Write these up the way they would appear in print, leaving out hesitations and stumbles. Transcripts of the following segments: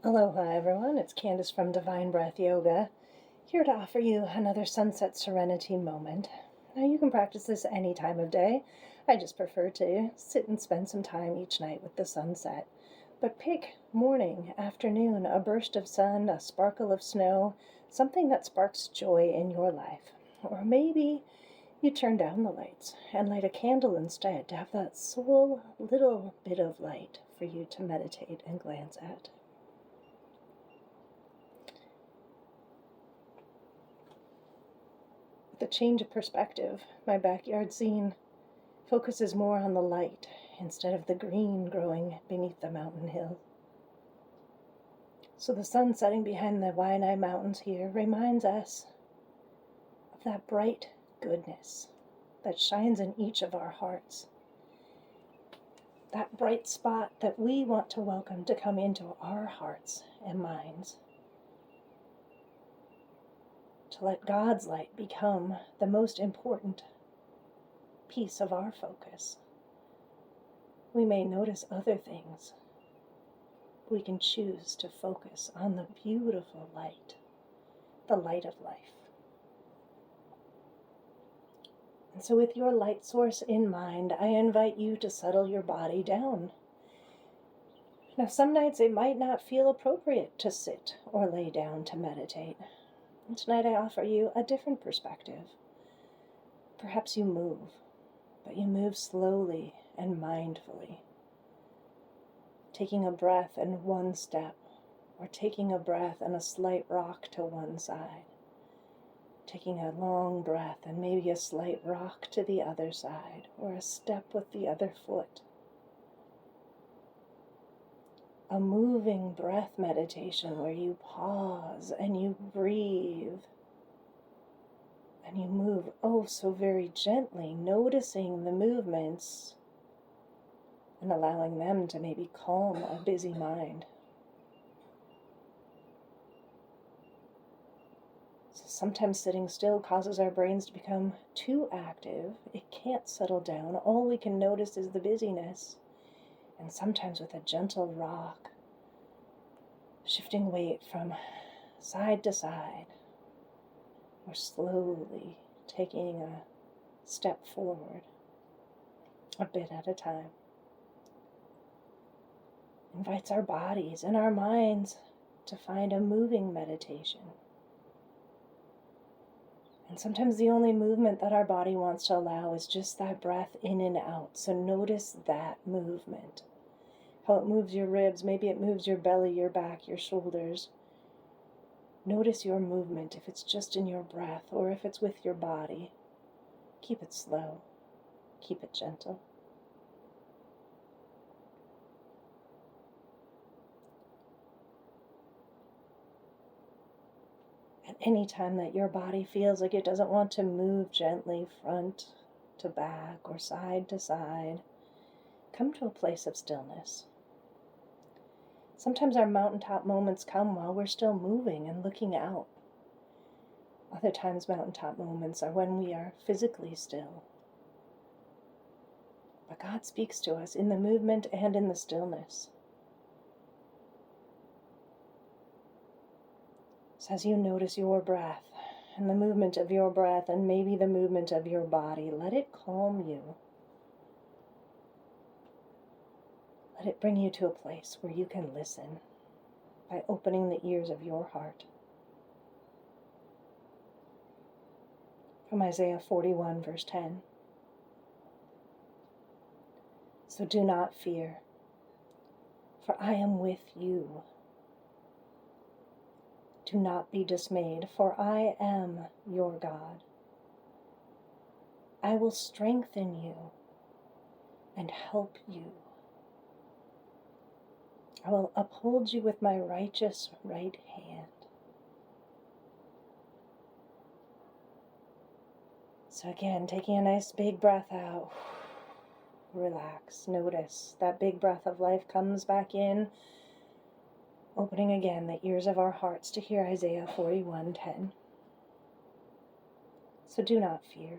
Aloha everyone, it's Candace from Divine Breath Yoga, here to offer you another sunset serenity moment. Now you can practice this any time of day. I just prefer to sit and spend some time each night with the sunset. But pick morning, afternoon, a burst of sun, a sparkle of snow, something that sparks joy in your life. Or maybe you turn down the lights and light a candle instead to have that sole little bit of light for you to meditate and glance at. With a change of perspective, my backyard scene focuses more on the light instead of the green growing beneath the mountain hill. So the sun setting behind the Waianae Mountains here reminds us of that bright goodness that shines in each of our hearts. That bright spot that we want to welcome to come into our hearts and minds. To let God's light become the most important piece of our focus. We may notice other things. We can choose to focus on the beautiful light, the light of life. And so with your light source in mind, I invite you to settle your body down. Now, some nights it might not feel appropriate to sit or lay down to meditate. And tonight I offer you a different perspective. Perhaps you move, but you move slowly and mindfully. Taking a breath in one step, or taking a breath and a slight rock to one side. Taking a long breath and maybe a slight rock to the other side, or a step with the other foot. A moving breath meditation where you pause and you breathe and you move oh so very gently, noticing the movements and allowing them to maybe calm a busy mind. So sometimes sitting still causes our brains to become too active. It can't settle down. All we can notice is the busyness. And sometimes with a gentle rock, shifting weight from side to side, or slowly taking a step forward, a bit at a time, invites our bodies and our minds to find a moving meditation. And sometimes the only movement that our body wants to allow is just that breath in and out. So notice that movement. How it moves your ribs, maybe it moves your belly, your back, your shoulders. Notice your movement, if it's just in your breath or if it's with your body. Keep it slow, keep it gentle. And any time that your body feels like it doesn't want to move gently front to back or side to side, come to a place of stillness. Sometimes our mountaintop moments come while we're still moving and looking out. Other times mountaintop moments are when we are physically still. But God speaks to us in the movement and in the stillness. So as you notice your breath and the movement of your breath and maybe the movement of your body, let it calm you. Let it bring you to a place where you can listen by opening the ears of your heart. From Isaiah 41, verse 10. So do not fear, for I am with you. Do not be dismayed, for I am your God. I will strengthen you and help you. I will uphold you with my righteous right hand. So again, taking a nice big breath out. Relax, notice that big breath of life comes back in, opening again the ears of our hearts to hear Isaiah 41:10. So do not fear,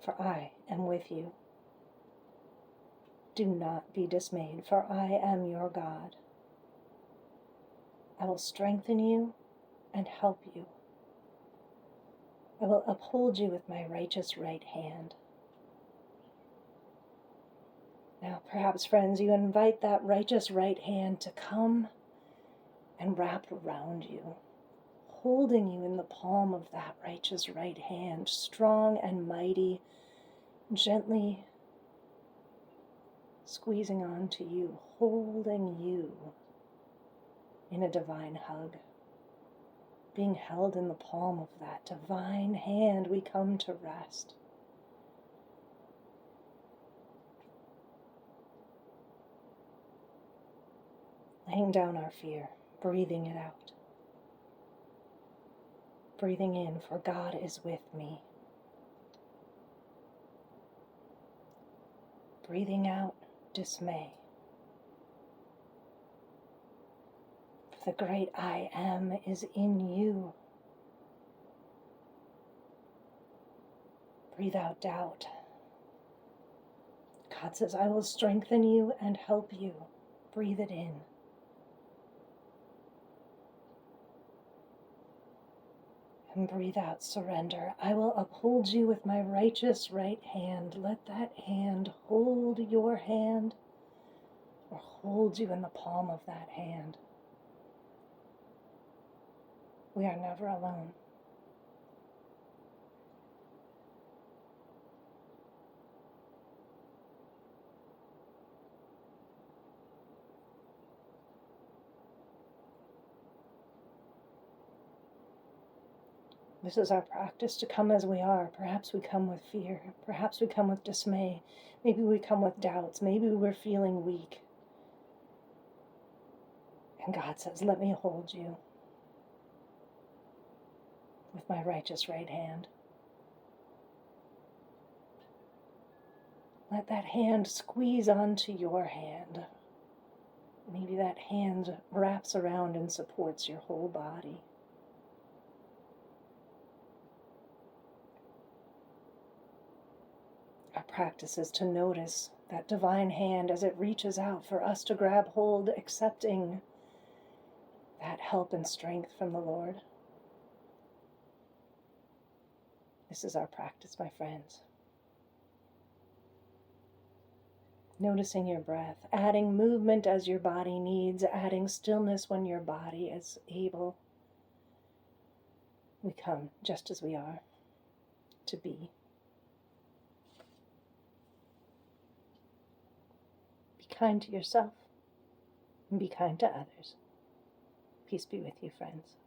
for I am with you. Do not be dismayed, for I am your God. I will strengthen you and help you. I will uphold you with my righteous right hand. Now, perhaps, friends, you invite that righteous right hand to come and wrap around you, holding you in the palm of that righteous right hand, strong and mighty, gently squeezing onto you, holding you in a divine hug. Being held in the palm of that divine hand, we come to rest. Laying down our fear, breathing it out. Breathing in, for God is with me. Breathing out, dismay. The great I am is in you. Breathe out doubt. God says, I will strengthen you and help you. Breathe it in. And breathe out surrender. I will uphold you with my righteous right hand. Let that hand hold your hand, or hold you in the palm of that hand. We are never alone. This is our practice, to come as we are. Perhaps we come with fear. Perhaps we come with dismay. Maybe we come with doubts. Maybe we're feeling weak. And God says, let me hold you with my righteous right hand. Let that hand squeeze onto your hand. Maybe that hand wraps around and supports your whole body. Our practice is to notice that divine hand as it reaches out for us to grab hold, accepting that help and strength from the Lord. This is our practice, my friends. Noticing your breath, adding movement as your body needs, adding stillness when your body is able. We come just as we are, to be. Be kind to yourself and be kind to others. Peace be with you, friends.